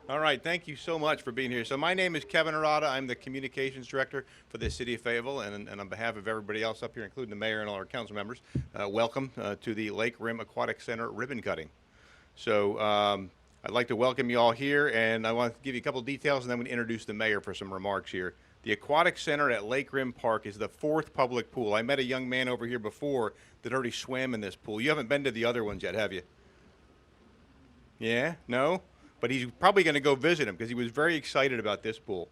All right, thank you so much for being here. So my name is Kevin Arata. I'm the communications director for the city of Fayetteville, and on behalf of everybody else up here, including the mayor and all our council members, welcome to the Lake Rim Aquatic Center ribbon cutting. So I'd like to welcome you all here, and I want to give you a couple of details, and then we introduce the mayor for some remarks here. The Aquatic Center at Lake Rim Park is the fourth public pool. I met a young man over here before that already swam in this pool. You haven't been to the other ones yet, have you? Yeah? No? But he's probably going to go visit him because he was very excited about this pool.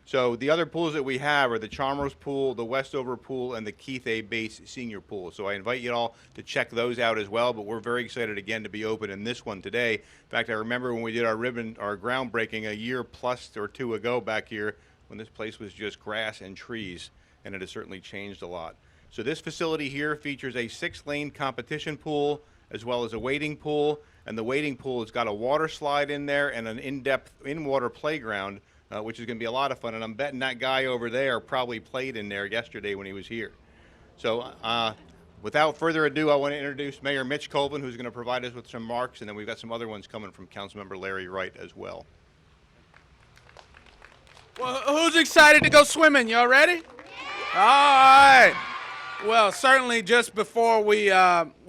So the other pools that we have are the Chalmers Pool, the Westover Pool, and the Keith A. Bates Senior Pool. So I invite you all to check those out as well. But we're very excited again to be open in this one today. In fact, I remember when we did our groundbreaking a year plus or two ago back here when this place was just grass and trees, and it has certainly changed a lot. So this facility here features a 6-lane competition pool as well as a wading pool. And the wading pool has got a water slide in there and an in-depth in-water playground, which is going to be a lot of fun. And I'm betting that guy over there probably played in there yesterday when he was here. So without further ado, I want to introduce Mayor Mitch Colvin, who's going to provide us with some remarks, and then we've got some other ones coming from Councilmember Larry Wright as well. Well, who's excited to go swimming? Y'all ready? All right. Well, certainly just before we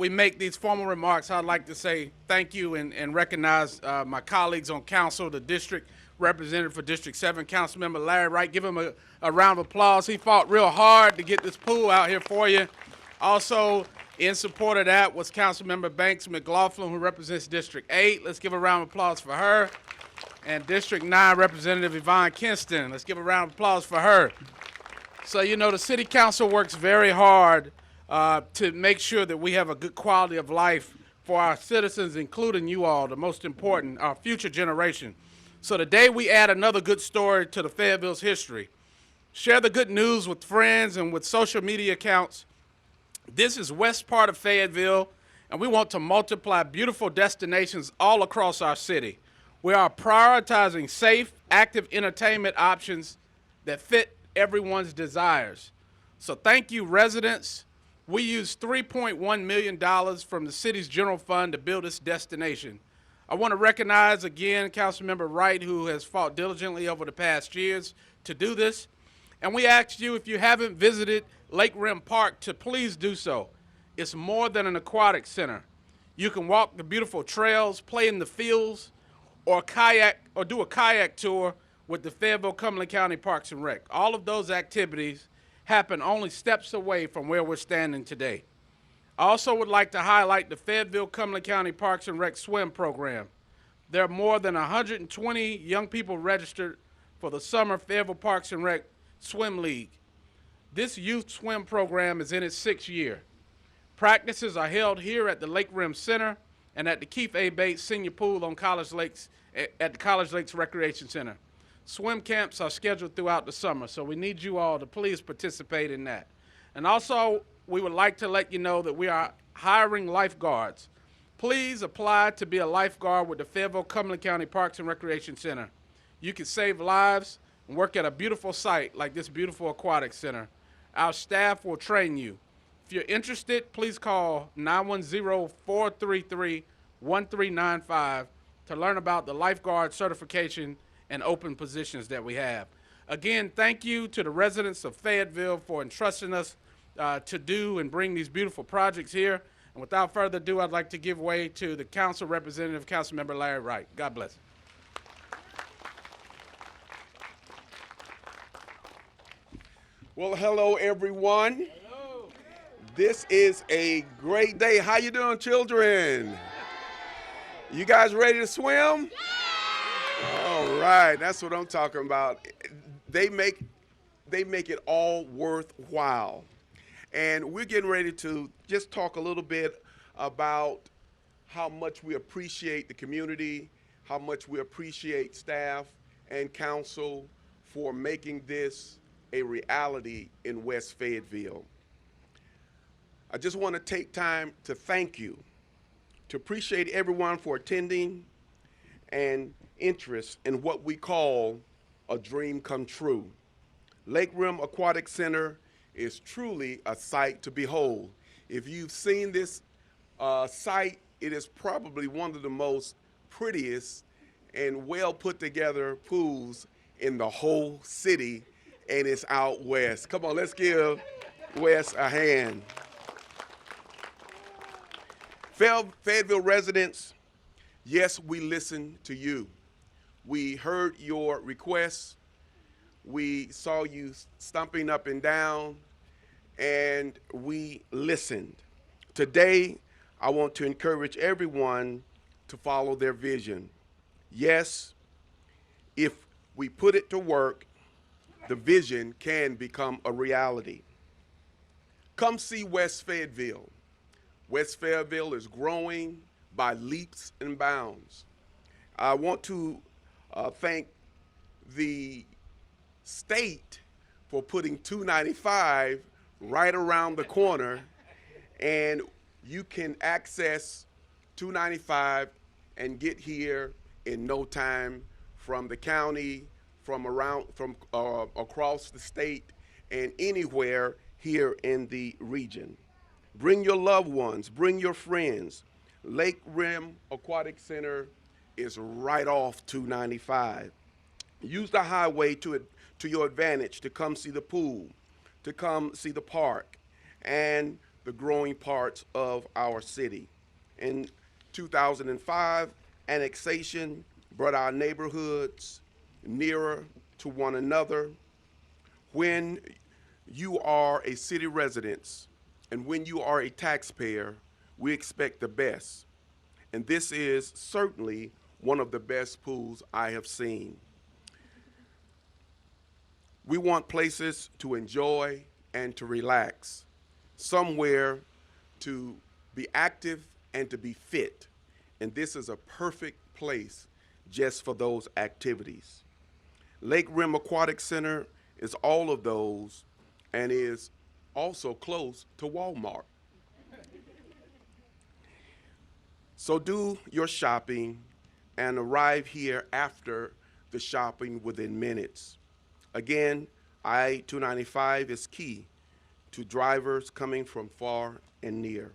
make these formal remarks, I'd like to say thank you and recognize my colleagues on council, the district representative for District 7, Councilmember Larry Wright. Give him a round of applause. He fought real hard to get this pool out here for you. Also, in support of that was Councilmember Banks McLaughlin, who represents District 8. Let's give a round of applause for her. And District 9 Representative Yvonne Kinston. Let's give a round of applause for her. So, you know, the city council works very hard to make sure that we have a good quality of life for our citizens, including you all, the most important, our future generation. So today we add another good story to the Fayetteville's history. Share the good news with friends and with social media accounts. This is west part of Fayetteville, and we want to multiply beautiful destinations all across our city. We are prioritizing safe, active entertainment options that fit everyone's desires. So thank you, residents. We used $3.1 million from the city's general fund to build this destination. I want to recognize again Councilmember Wright, who has fought diligently over the past years to do this. And we ask you, if you haven't visited Lake Rim Park, to please do so. It's more than an aquatic center. You can walk the beautiful trails, play in the fields, or do a kayak tour with the Fayetteville Cumberland County Parks and Rec. All of those activities happen only steps away from where we're standing today. I also would like to highlight the Fayetteville Cumberland County Parks and Rec swim program. There are more than 120 young people registered for the summer Fayetteville Parks and Rec Swim League. This youth swim program is in its 6th year. Practices are held here at the Lake Rim Center and at the Keith A. Bates Senior Pool on at the College Lakes Recreation Center. Swim camps are scheduled throughout the summer, so we need you all to please participate in that. And also, we would like to let you know that we are hiring lifeguards. Please apply to be a lifeguard with the Fayetteville Cumberland County Parks and Recreation Center. You can save lives and work at a beautiful site like this beautiful aquatic center. Our staff will train you. If you're interested, please call 910-433-1395 to learn about the lifeguard certification and open positions that we have. Again, thank you to the residents of Fayetteville for entrusting us to do and bring these beautiful projects here. And without further ado, I'd like to give way to the council representative, Councilmember Larry Wright. God bless. Well, hello, everyone. Hello. This is a great day. How you doing, children? You guys ready to swim? All right, that's what I'm talking about. They make it all worthwhile. And we're getting ready to just talk a little bit about how much we appreciate the community, how much we appreciate staff and council for making this a reality in West Fayetteville. I just want to take time to thank you, to appreciate everyone for attending and interest in what we call a dream come true. Lake Rim Aquatic Center is truly a sight to behold. If you've seen this site, it is probably one of the most prettiest and well put together pools in the whole city, and it's out west. Come on, let's give Wes a hand. Fayetteville residents, yes, we listened to you. We heard your requests. We saw you stumping up and down, and we listened. Today, I want to encourage everyone to follow their vision. Yes, if we put it to work, the vision can become a reality. Come see West Fayetteville. West Fayetteville is growing by leaps and bounds. I want to thank the state for putting 295 right around the corner, and you can access 295 and get here in no time from the county, from across the state, and anywhere here in the region. Bring your loved ones, bring your friends. Lake Rim Aquatic Center is right off 295. Use the highway to your advantage to come see the pool, to come see the park, and the growing parts of our city. In 2005, annexation brought our neighborhoods nearer to one another. When you are a city resident and when you are a taxpayer, we expect the best. And this is certainly one of the best pools I have seen. We want places to enjoy and to relax, somewhere to be active and to be fit. And this is a perfect place just for those activities. Lake Rim Aquatic Center is all of those and is also close to Walmart. So do your shopping and arrive here after the shopping within minutes. Again, I-295 is key to drivers coming from far and near.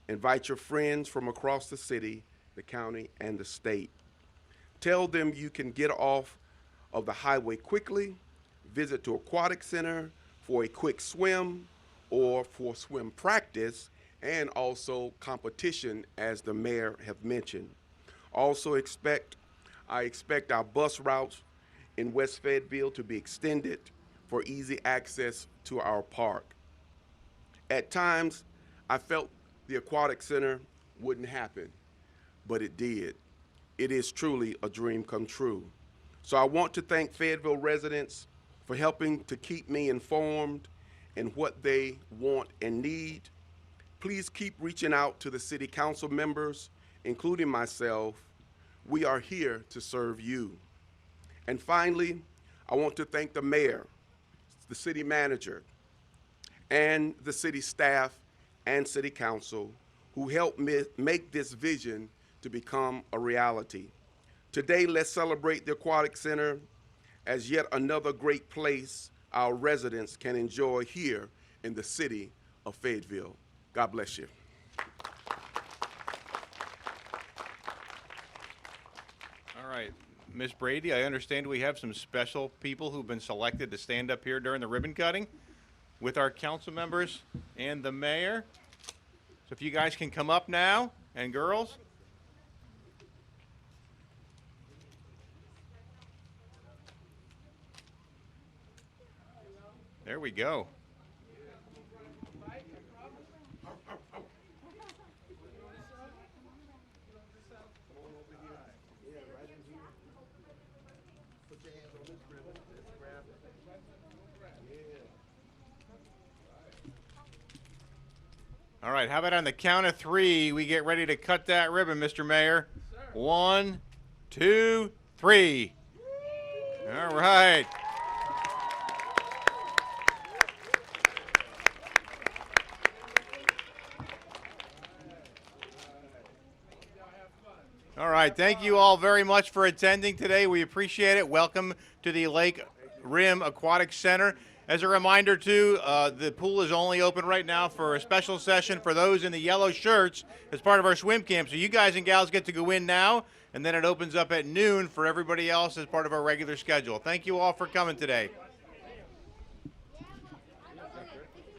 Invite your friends from across the city, the county, and the state. Tell them you can get off of the highway quickly, visit to Aquatic Center for a quick swim or for swim practice, and also competition, as the mayor have mentioned. Also I expect our bus routes in West Fayetteville to be extended for easy access to our park. At times, I felt the Aquatic Center wouldn't happen, but it did. It is truly a dream come true. So I want to thank Fayetteville residents for helping to keep me informed in what they want and need. Please keep reaching out to the city council members, including myself. We are here to serve you. And finally, I want to thank the mayor, the city manager, and the city staff and city council who helped make this vision to become a reality. Today, let's celebrate the Aquatic Center as yet another great place our residents can enjoy here in the city of Fayetteville. God bless you. All right, Ms. Brady, I understand we have some special people who've been selected to stand up here during the ribbon cutting with our council members and the mayor. So if you guys can come up now, and girls. There we go. All right, how about on the count of three, we get ready to cut that ribbon, Mr. Mayor? Yes, sir. 1, 2, 3. All right. All right, thank you all very much for attending today. We appreciate it. Welcome to the Lake Rim Aquatic Center. As a reminder, too, the pool is only open right now for a special session for those in the yellow shirts as part of our swim camp. So you guys and gals get to go in now and then it opens up at noon for everybody else as part of our regular schedule. Thank you all for coming today.